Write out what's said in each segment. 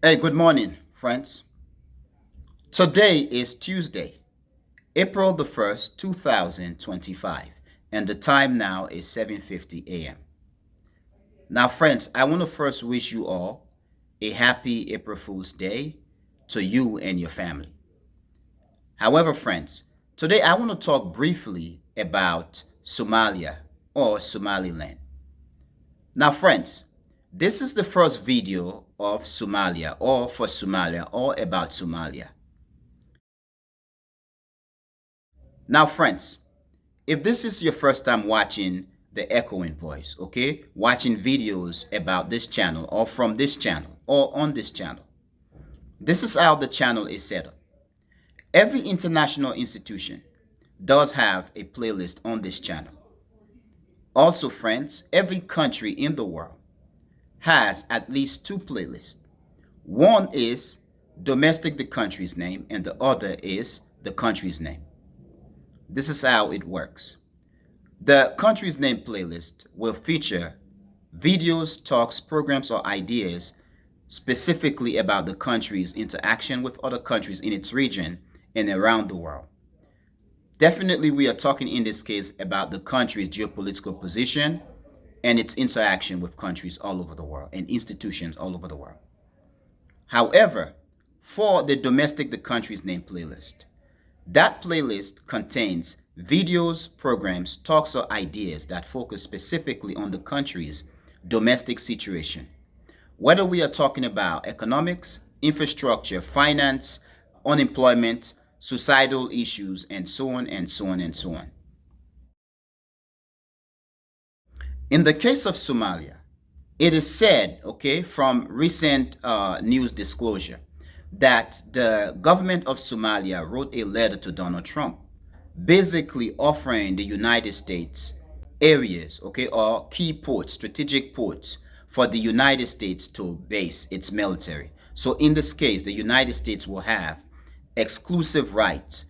Hey, good morning, friends. Today is Tuesday, April the 1st, 2025, and the time now is 7:50 a.m. Now, friends, I want to first wish you all a happy April Fool's Day to you and your family. However, friends, today I want to talk briefly about Somalia or Somaliland. Now, friends, this is the first video of Somalia or for Somalia or about Somalia. Now, friends, if this is your first time watching the Echoing Voice, okay, watching videos about this channel or from this channel or on this channel, this is how the channel is set up. Every international institution does have a playlist on this channel. Also, friends, every country in the world has at least two playlists. One is domestic, the country's name, and the other is the country's name. This is how it works. The country's name playlist will feature videos, talks, programs, or ideas specifically about the country's interaction with other countries in its region and around the world. Definitely, we are talking in this case about the country's geopolitical position and its interaction with countries all over the world and institutions all over the world. However, for the domestic, the country's name playlist, that playlist contains videos, programs, talks, or ideas that focus specifically on the country's domestic situation. Whether we are talking about economics, infrastructure, finance, unemployment, societal issues, and so on and so on and so on. In the case of Somalia, it is said, okay, from recent news disclosure, that the government of Somalia wrote a letter to Donald Trump, basically offering the United States areas, okay, or key ports, strategic ports for the United States to base its military. So in this case, the United States will have exclusive rights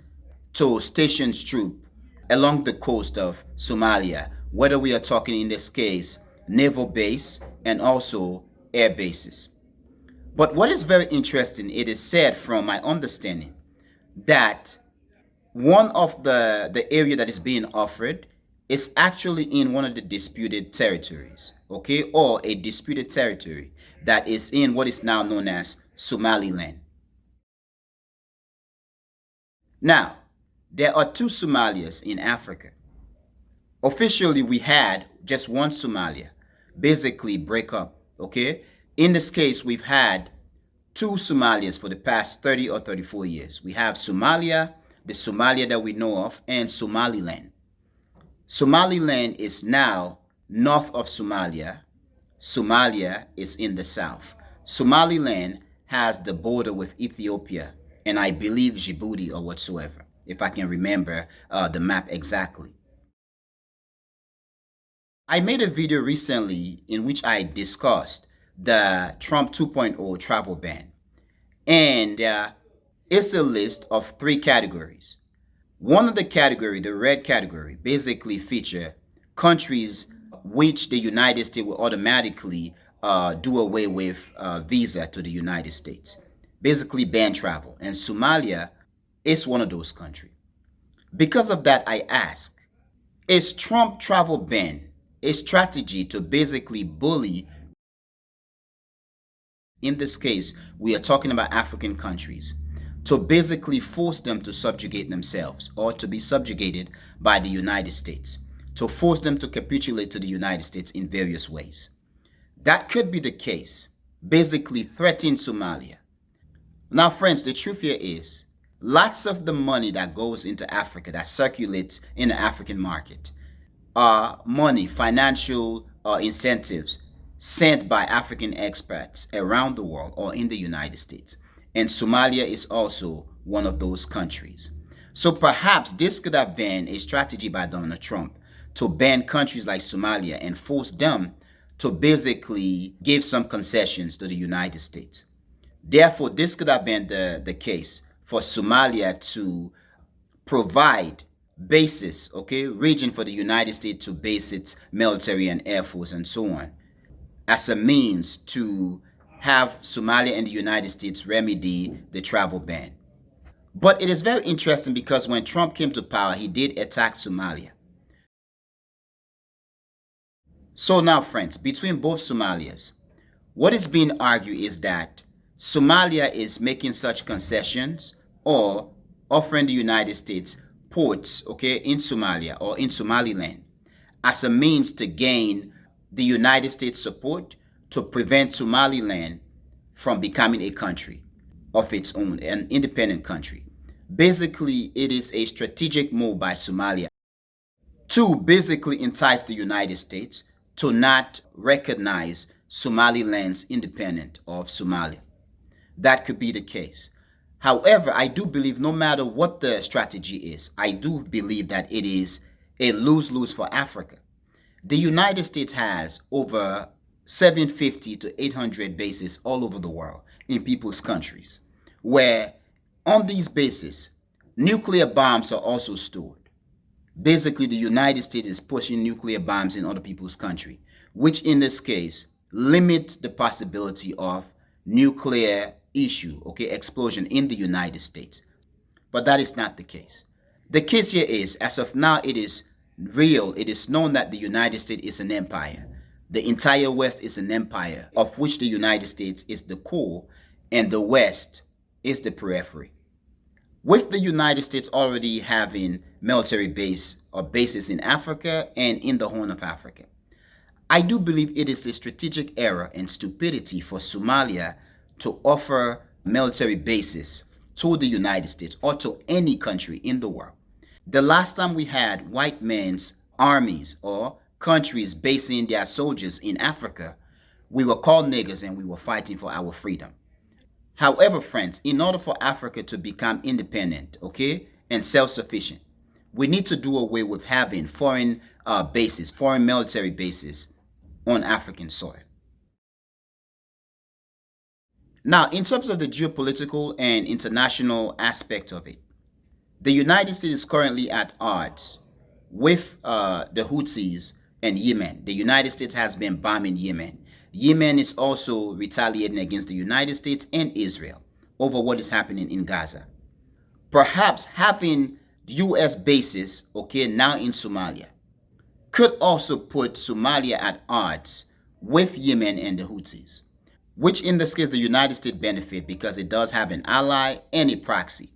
to station troops along the coast of Somalia, whether we are talking in this case naval base and also air bases. But what is very interesting, it is said from my understanding that one of the area that is being offered is actually in one of the disputed territories, okay, or a disputed territory that is in what is now known as Somaliland. Now, there are two Somalias in Africa. Officially, we had just one Somalia, basically break up, okay? In this case, we've had two Somalias for the past 30 or 34 years. We have Somalia, the Somalia that we know of, and Somaliland. Somaliland is now north of Somalia. Somalia is in the south. Somaliland has the border with Ethiopia and I believe Djibouti or whatsoever, if I can remember the map exactly. I made a video recently in which I discussed the Trump 2.0 travel ban. And it's a list of three categories. One of the category, the red category, basically feature countries which the United States will automatically do away with visa to the United States. Basically ban travel. And Somalia is one of those countries. Because of that, I ask, is Trump travel ban a strategy to basically bully? In this case, we are talking about African countries, to basically force them to subjugate themselves or to be subjugated by the United States, to force them to capitulate to the United States in various ways. That could be the case, basically threatening Somalia. Now, friends, the truth here is lots of the money that goes into Africa, that circulates in the African market, are money, financial incentives sent by African expats around the world or in the United States. And Somalia is also one of those countries. So perhaps this could have been a strategy by Donald Trump to ban countries like Somalia and force them to basically give some concessions to the United States. Therefore, this could have been the case for Somalia to provide bases, okay, region for the United States to base its military and air force and so on, as a means to have Somalia and the United States remedy the travel ban. But it is very interesting because when Trump came to power, he did attack Somalia. So now, friends, between both Somalias, what is being argued is that Somalia is making such concessions or offering the United States ports, okay, in Somalia or in Somaliland as a means to gain the United States support to prevent Somaliland from becoming a country of its own, an independent country. Basically, it is a strategic move by Somalia to basically entice the United States to not recognize Somaliland's independence of Somalia. That could be the case. However, I do believe no matter what the strategy is, I do believe that it is a lose-lose for Africa. The United States has over 750 to 800 bases all over the world in people's countries, where on these bases, nuclear bombs are also stored. Basically, the United States is pushing nuclear bombs in other people's country, which in this case limit the possibility of nuclear issue, okay, explosion in the United States. But that is not the case. The case here is, as of now, it is real. It is known that the United States is an empire. The entire West is an empire, of which the United States is the core and the West is the periphery. With the United States already having military base or bases in Africa and in the Horn of Africa, I do believe it is a strategic error and stupidity for Somalia to offer military bases to the United States or to any country in the world. The last time we had white men's armies or countries basing their soldiers in Africa, we were called niggers and we were fighting for our freedom. However, friends, in order for Africa to become independent, okay, and self-sufficient, we need to do away with having foreign bases, foreign military bases on African soil. Now, in terms of the geopolitical and international aspect of it, the United States is currently at odds with the Houthis and Yemen. The United States has been bombing Yemen. Yemen is also retaliating against the United States and Israel over what is happening in Gaza. Perhaps having U.S. bases, okay, now in Somalia, could also put Somalia at odds with Yemen and the Houthis, which in this case the United States benefit because it does have an ally and a proxy.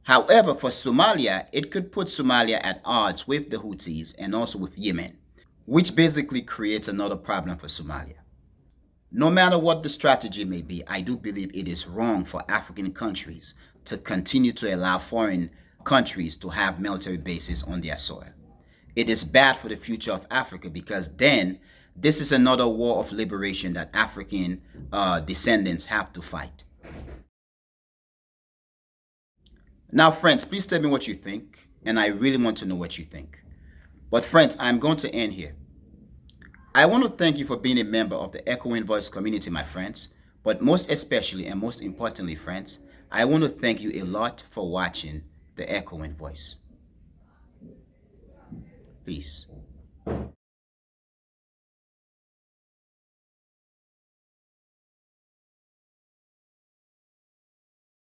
However, for Somalia, it could put Somalia at odds with the Houthis and also with Yemen, which basically creates another problem for Somalia. No matter what the strategy may be, I do believe it is wrong for African countries to continue to allow foreign countries to have military bases on their soil. It is bad for the future of Africa because then this is another war of liberation that African descendants have to fight. Now, friends, please tell me what you think, and I really want to know what you think. But friends, I'm going to end here. I want to thank you for being a member of the Echoing Voice community, my friends. But most especially and most importantly, friends, I want to thank you a lot for watching the Echoing Voice. Peace.